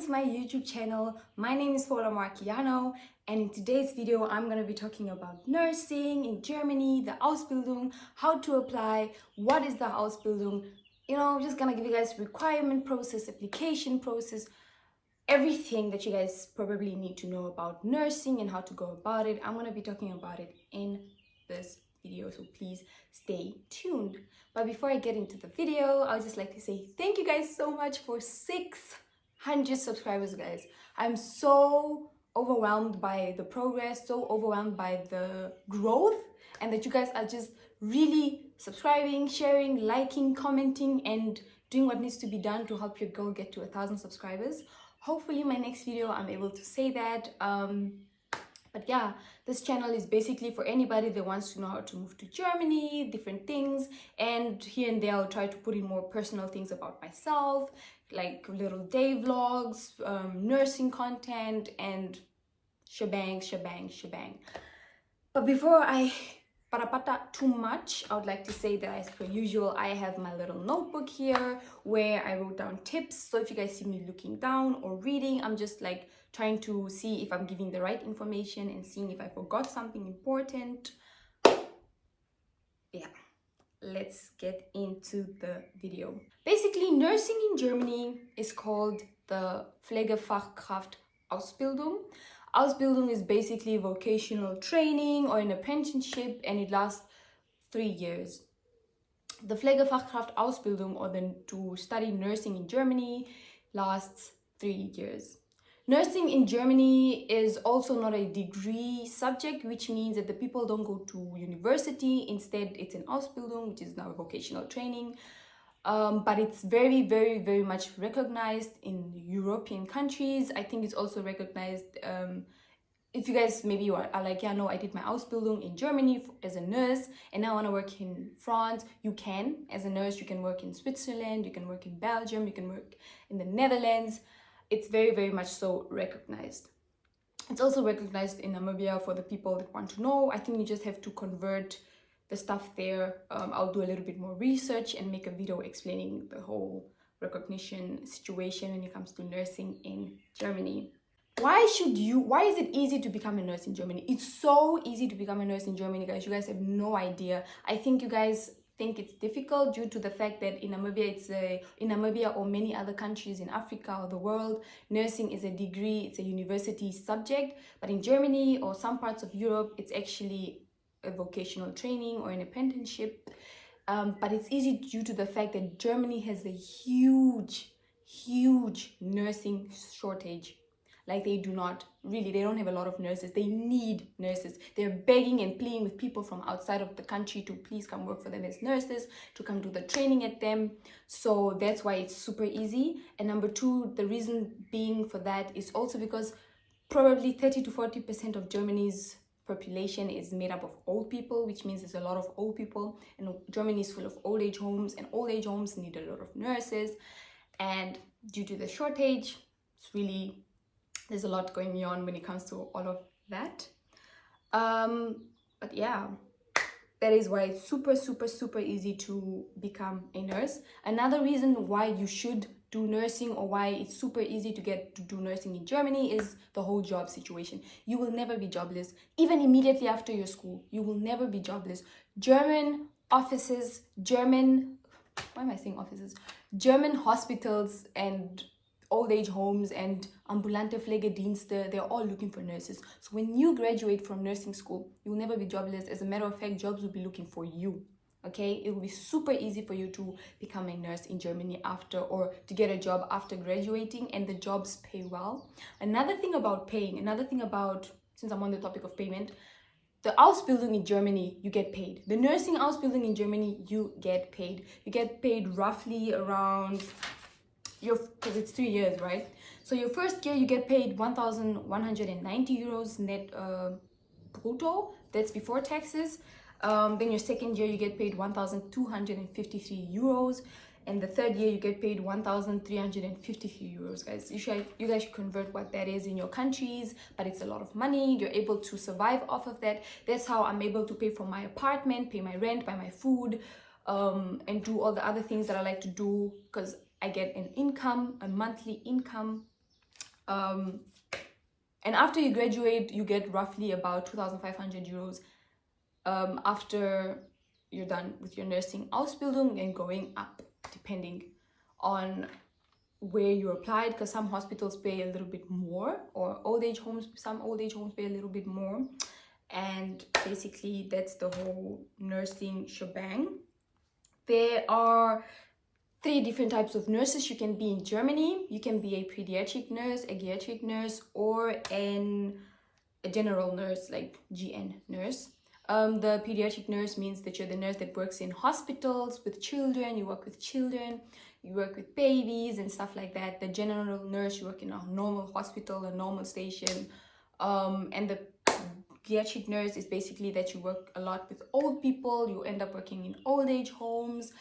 to my YouTube channel. My name is Paula Marchiano, and in today's video I'm going to be talking about nursing in Germany, the Ausbildung, how to apply, what is the Ausbildung, just gonna give you guys requirement process, application process, everything that you guys probably need to know about nursing and how to go about it. I'm going to be talking about it in this video, so please stay tuned. But before I get into the video, I would just like to say thank you guys so much for 600 subscribers, guys. I'm so overwhelmed by the progress, so overwhelmed by the growth, and that you guys are just really subscribing, sharing, liking, commenting, and doing what needs to be done to help your girl get to 1,000 subscribers. Hopefully my next video I'm able to say that. But yeah, this channel is basically for anybody that wants to know how to move to Germany, different things, and here and there I'll try to put in more personal things about myself, like little day vlogs, nursing content, and shebang. But before I parapata too much, I would like to say that as per usual, I have my little notebook here where I wrote down tips. So if you guys see me looking down or reading, I'm just like trying to see if I'm giving the right information and seeing if I forgot something important. Yeah, let's get into the video. Basically, nursing in Germany is called the Pflegefachkraft Ausbildung. Ausbildung is basically vocational training or an apprenticeship, and it lasts 3 years. The Pflegefachkraft Ausbildung, or to study nursing in Germany, lasts 3 years. Nursing in Germany is also not a degree subject, which means that the people don't go to university. Instead, it's an Ausbildung, which is now a vocational training. But it's very much recognized in European countries. I think it's also recognized, if you guys maybe are like, yeah, no, I did my Ausbildung in Germany as a nurse and now I want to work in France. You can, as a nurse, you can work in Switzerland, you can work in Belgium, you can work in the Netherlands. It's very much so recognized. It's also recognized in Namibia for the people that want to know. I think you just have to convert the stuff there. I'll do a little bit more research and make a video explaining the whole recognition situation when it comes to nursing in Germany. Why is it easy to become a nurse in Germany? It's so easy to become a nurse in Germany, guys. You guys have no idea. I think you guys think it's difficult due to the fact that in Namibia or many other countries in Africa or the world, nursing is a degree, it's a university subject. But in Germany or some parts of Europe, it's actually a vocational training or an apprenticeship. But it's easy due to the fact that Germany has a huge nursing shortage. Like they don't have a lot of nurses. They need nurses. They're begging and pleading with people from outside of the country to please come work for them as nurses, to come do the training at them. So that's why it's super easy. And number two, the reason being for that is also because probably 30 to 40% of Germany's population is made up of old people, which means there's a lot of old people, and Germany is full of old age homes, and old age homes need a lot of nurses. And due to the shortage, there's a lot going on when it comes to all of that. But yeah, that is why it's super easy to become a nurse. Another reason why you should do nursing, or why it's super easy to get to do nursing in Germany, is the whole job situation. You will never be jobless. Even immediately after your school, you will never be jobless. German offices, German hospitals and old age homes and ambulante Pflegedienste, they're all looking for nurses. So when you graduate from nursing school, you will never be jobless. As a matter of fact, jobs will be looking for you. Okay, it will be super easy for you to become a nurse in Germany or to get a job after graduating, and the jobs pay well. Another thing about, since I'm on the topic of payment, the Ausbildung in Germany, you get paid. The nursing Ausbildung in Germany, you get paid. You get paid roughly around, because it's 3 years, right? So your first year you get paid 1,190 euros net brutto. That's before taxes. Then your second year you get paid 1,253 euros, and the third year you get paid 1,353 euros, guys. You guys should convert what that is in your countries, but it's a lot of money. You're able to survive off of that. That's how I'm able to pay for my apartment, pay my rent, buy my food, and do all the other things that I like to do, because I get an income, a monthly income And after you graduate, you get roughly about 2,500 euros after you're done with your nursing Ausbildung, and going up depending on where you applied, because some hospitals pay a little bit more, or some old age homes pay a little bit more. And basically that's the whole nursing shebang. There are 3 different types of nurses you can be in Germany. You can be a pediatric nurse, a geriatric nurse, or a general nurse, like GN nurse. The pediatric nurse means that you're the nurse that works in hospitals with children. You work with children, you work with babies and stuff like that. The general nurse, you work in a normal hospital, a normal station. And the geriatric nurse is basically that you work a lot with old people. You end up working in old age homes,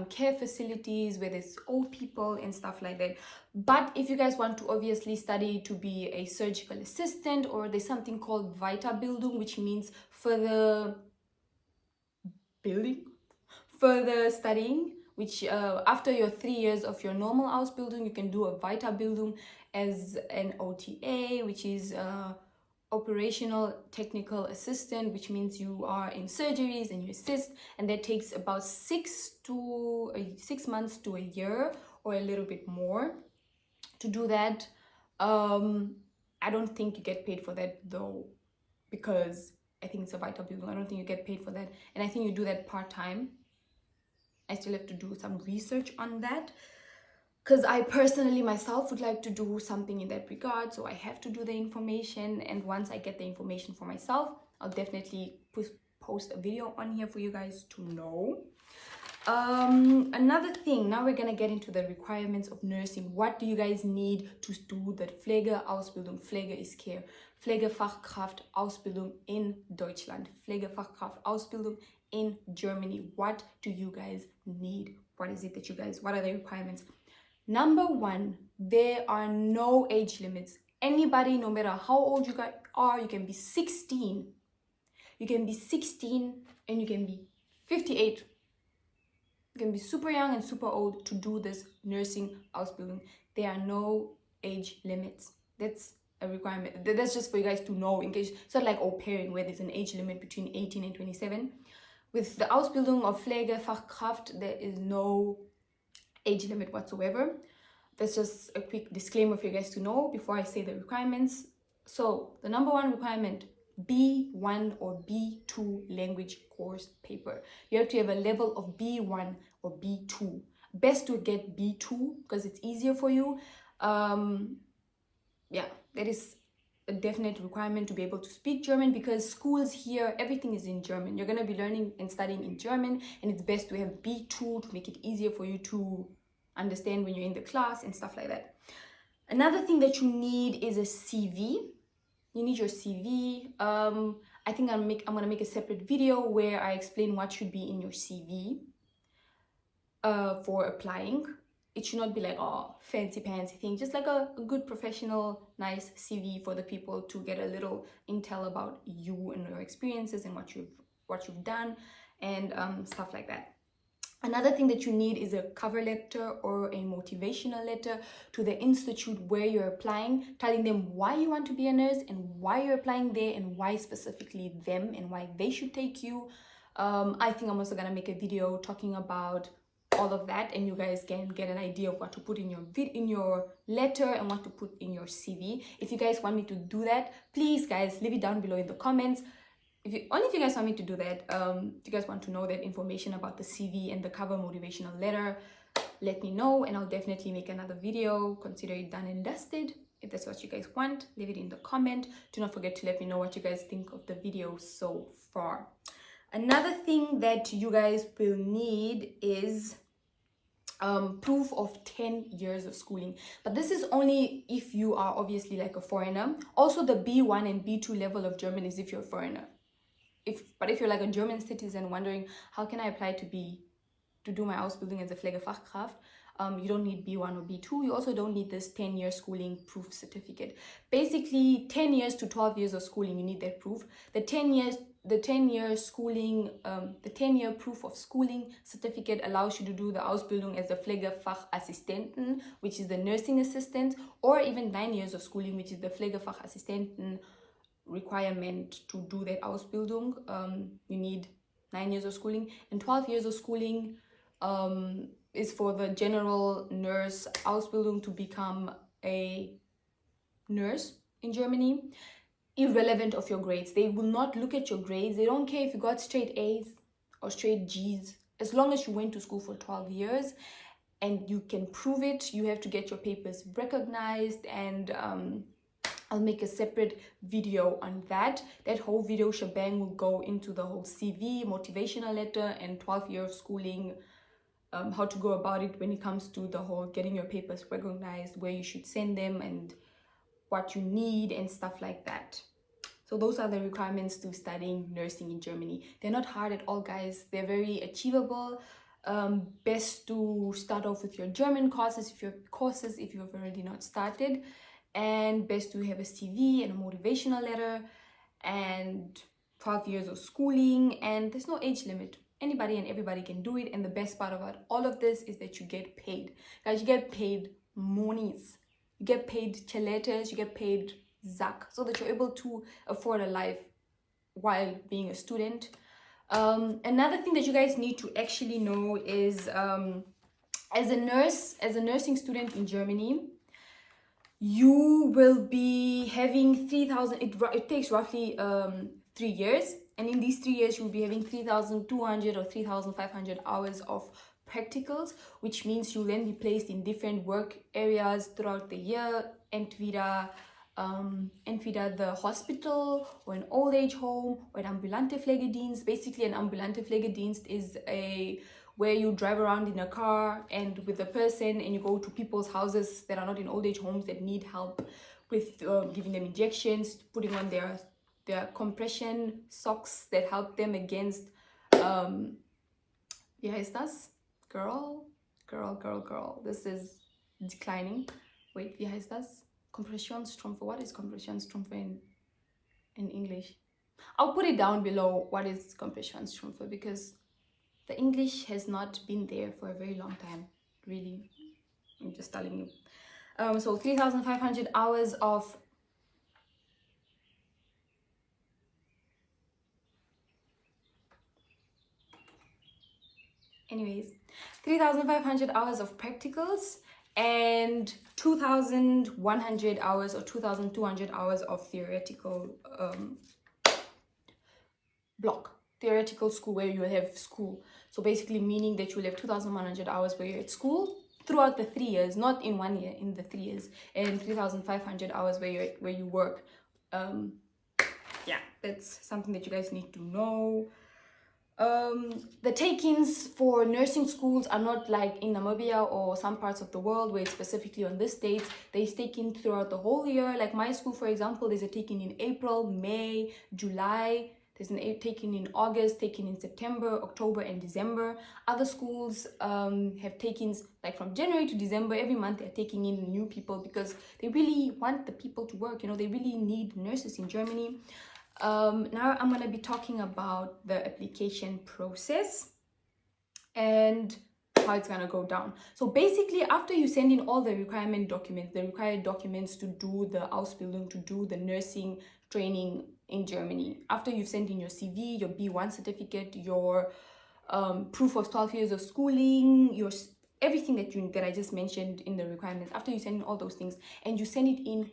care facilities where there's old people and stuff like that. But if you guys want to obviously study to be a surgical assistant, or there's something called Weiterbildung, which means further studying, which after your 3 years of your normal Ausbildung, you can do a Weiterbildung as an OTA, which is operational technical assistant, which means you are in surgeries and you assist, and that takes about 6 months to a year, or a little bit more to do that. I don't think you get paid for that though, because I think it's a Weiterbildung. I don't think you get paid for that, and I think you do that part-time. I still have to do some research on that, because I personally myself would like to do something in that regard. So I have to do the information, and once I get the information for myself, I'll definitely post a video on here for you guys to know. Another thing, now we're gonna get into the requirements of nursing. What do you guys need to do the Pflegeausbildung? Pflege is care. Pflegefachkraft Ausbildung in Deutschland. Pflegefachkraft Ausbildung in Germany. What do you guys need? What is it that what are the requirements? Number 1, there are no age limits. Anybody, no matter how old you guys are, you can be 16. You can be 16 and you can be 58. You can be super young and super old to do this nursing Ausbildung. There are no age limits. That's a requirement. That's just for you guys to know, in case it's not like au pairing where there's an age limit between 18 and 27. With the Ausbildung of Pflegefachkraft, there is no age limit whatsoever. That's just a quick disclaimer for you guys to know before I say the requirements. So the number 1 requirement, B1 or B2 language course paper. You have to have a level of B1 or B2. Best to get B2 because it's easier for you. Yeah, that is a definite requirement to be able to speak German, because schools here, everything is in German. You're going to be learning and studying in German, and it's best to have B2 to make it easier for you to understand when you're in the class and stuff like that. Another thing that you need is a CV. You need your CV. I think I'm gonna make a separate video where I explain what should be in your CV for applying. It should not be like fancy thing, just like a good professional nice CV for the people to get a little intel about you and your experiences and what you've done and stuff like that. Another thing that you need is a cover letter or a motivational letter to the institute where you're applying, telling them why you want to be a nurse and why you're applying there and why specifically them and why they should take you. I think I'm also gonna make a video talking about all of that, and you guys can get an idea of what to put in your letter and what to put in your CV. If you guys want me to do that, please guys leave it down below in the comments. If you guys want me to do that, if you guys want to know that information about the CV and the cover motivational letter, let me know and I'll definitely make another video. Consider it done and dusted. If that's what you guys want, leave it in the comment. Do not forget to let me know what you guys think of the video so far. Another thing that you guys will need is proof of 10 years of schooling, but this is only if you are obviously like a foreigner. Also the B1 and B2 level of German is if you're a foreigner. But if you're like a German citizen wondering how can I apply to do my Ausbildung as a Pflegefachkraft, you don't need B1 or B2. You also don't need this 10-year schooling proof certificate. Basically 10 years to 12 years of schooling, you need that proof. The 10 years the 10-year schooling, the 10-year proof of schooling certificate allows you to do the Ausbildung as a Pflegefachassistenten, which is the nursing assistant, or even 9 years of schooling, which is the Pflegefachassistenten requirement to do that Ausbildung. You need 9 years of schooling, and 12 years of schooling is for the general nurse Ausbildung to become a nurse in Germany, irrelevant of your grades. They will not look at your grades. They don't care if you got straight A's or straight G's. As long as you went to school for 12 years and you can prove it, you have to get your papers recognized, and I'll make a separate video on that. That whole video shebang will go into the whole CV, motivational letter, and 12 year of schooling, how to go about it when it comes to the whole getting your papers recognized, where you should send them, and what you need and stuff like that. So those are the requirements to studying nursing in Germany. They're not hard at all, guys. They're very achievable. Best to start off with your German courses if you have already not started, and best to have a CV and a motivational letter and 12 years of schooling, and there's no age limit. Anybody and everybody can do it, and the best part about all of this is that you get paid. Guys, you get paid monies. You get paid cheletes, you get paid zak, so that you're able to afford a life while being a student. Another thing that you guys need to actually know is as a nursing student in Germany, you will be having 3,000, it takes roughly 3 years, and in these 3 years you will be having 3,200 or 3,500 hours of practicals, which means you'll then be placed in different work areas throughout the year, entweder the hospital or an old age home or an ambulante Pflegedienst. Basically, an ambulante Pflegedienst is where you drive around in a car and with a person, and you go to people's houses that are not in old age homes that need help with giving them injections, putting on their compression socks that help them against wie heißt das? Girl. This is declining. Wait, wie heißt das? Kompressionsstrümpfe. What is Kompressionsstrümpfe in English? I'll put it down below what is Kompressionsstrümpfe, because the English has not been there for a very long time. Really, I'm just telling you. So 3,500 hours of anyways, 3,500 hours of practicals and 2,100 hours or 2,200 hours of theoretical theoretical school, where you have school. So basically meaning that you'll have 2,100 hours where you're at school throughout the 3 years, not in 1 year, in the 3 years, and 3,500 hours where you work. Yeah, that's something that you guys need to know. The take-ins for nursing schools are not like in Namibia or some parts of the world where it's specifically on this date. They take in throughout the whole year. Like my school, for example, there's a take-in in April, May, July. There's an take-in in August, take-in in September, October, and December. Other schools have take-ins like from January to December. Every month they're taking in new people because they really want the people to work. You know, they really need nurses in Germany. Now I'm going to be talking about the application process and how it's going to go down. So basically, after you send in all the required documents to do the Ausbildung, to do the nursing training in Germany, after you've sent in your CV, your B1 certificate, your proof of 12 years of schooling, your everything that I just mentioned in the requirements, after you send in all those things and you send it in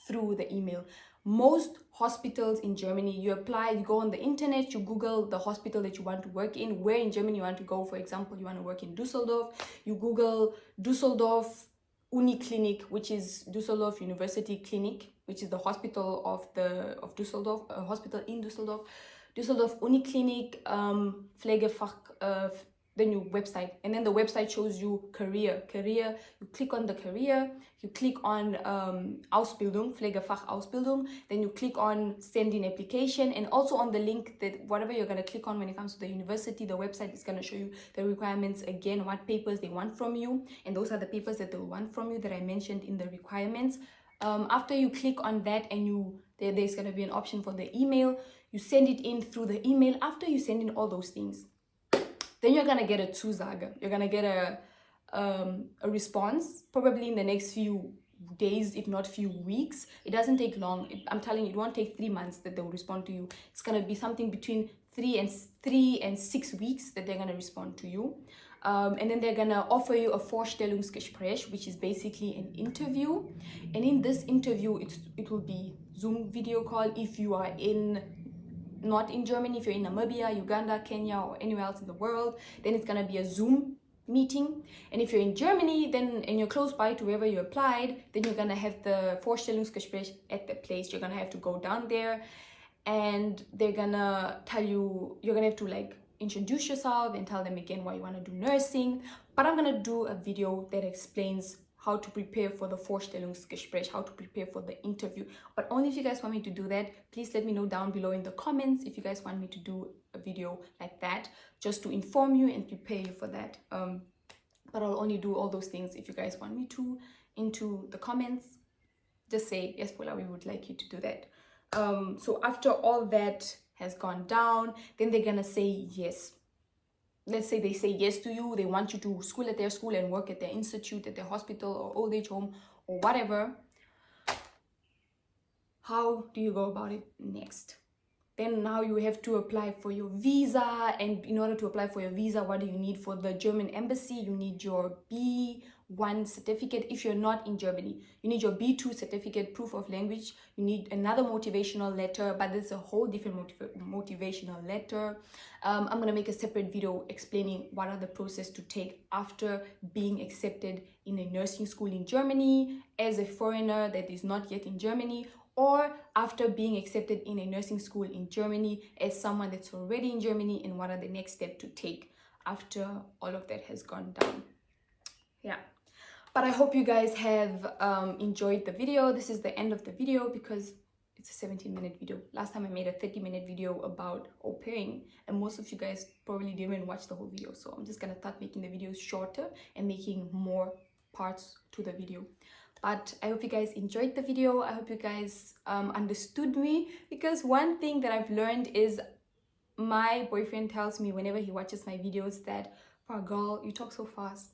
through the email. Most hospitals in Germany, you apply, you go on the internet, you Google the hospital that you want to work in, where in Germany you want to go. For example, you want to work in Düsseldorf, you Google Düsseldorf Uniklinik, which is Düsseldorf University Clinic, which is the hospital of Düsseldorf, a hospital in Düsseldorf. Düsseldorf Uniklinik Pflegefach, the new website, and then the website shows you career. You click on the career, you click on Ausbildung, Pflegefach Ausbildung, then you click on send in application, and also on the link that whatever you're going to click on when it comes to the university, the website is going to show you the requirements again, what papers they want from you, and those are the papers that they'll want from you that I mentioned in the requirements. After you click on that and there's going to be an option for the email, You send it in through the email. After you send in all those things, then you're gonna get a Zusage. You're gonna get a response probably in the next few days, if not few weeks. It doesn't take long. I'm telling you, it won't take 3 months that they'll respond to you. It's gonna be something between 3 and 6 weeks that they're gonna respond to you. And then they're gonna offer you a Vorstellungsgespräch, which is basically an interview. And in this interview, it will be Zoom video call. If you are not in Germany, if you're in Namibia, Uganda, Kenya, or anywhere else in the world, then it's gonna be a Zoom meeting. And if you're in Germany, then and you're close by to wherever you applied, then you're gonna have the Vorstellungsgespräch at the place. You're gonna have to go down there, and they're gonna tell you, you're gonna have to like introduce yourself and tell them again why you want to do nursing. But I'm gonna do a video that explains how to prepare for the Vorstellungsgespräch, how to prepare for the interview. But only if you guys want me to do that, please let me know down below in the comments if you guys want me to do a video like that, just to inform you and prepare you for that. But I'll only do all those things if you guys want me to. Into the comments, just say, yes, Paula, we would like you to do that. So after all that has gone down, then they're gonna say yes. Let's say they say yes to you, they want you to school at their school and work at their institute, at their hospital or old age home or whatever. How do you go about it next? Then now you have to apply for your visa, and in order to apply for your visa, what do you need? For the German embassy, you need your B1 certificate. If you're not in Germany, you need your B2 certificate, proof of language. You need another motivational letter, but it's a whole different motivational letter. I'm gonna make a separate video explaining what are the process to take after being accepted in a nursing school in Germany as a foreigner that is not yet in Germany, or after being accepted in a nursing school in Germany as someone that's already in Germany, and what are the next steps to take after all of that has gone down. Yeah, but I hope you guys have enjoyed the video. This is the end of the video because it's a 17-minute video. Last time I made a 30-minute video about au pairing, and most of you guys probably didn't even watch the whole video. So I'm just gonna start making the videos shorter and making more parts to the video. But I hope you guys enjoyed the video. I hope you guys understood me, because one thing that I've learned is my boyfriend tells me whenever he watches my videos that, "Oh girl, you talk so fast."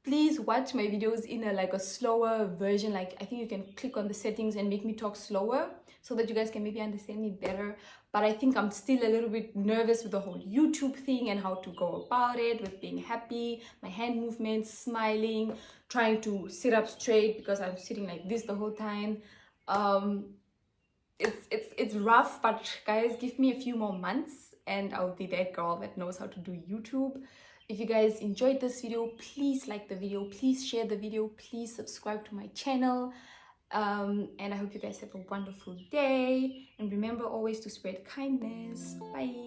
Please watch my videos in a slower version. Like, I think you can click on the settings and make me talk slower so that you guys can maybe understand me better. But I think I'm still a little bit nervous with the whole YouTube thing and how to go about it, with being happy, my hand movements, smiling, trying to sit up straight because I'm sitting like this the whole time. It's rough, but guys, give me a few more months and I'll be that girl that knows how to do YouTube. If you guys enjoyed this video, please like the video, please share the video, please subscribe to my channel. And I hope you guys have a wonderful day. And remember always to spread kindness. Bye.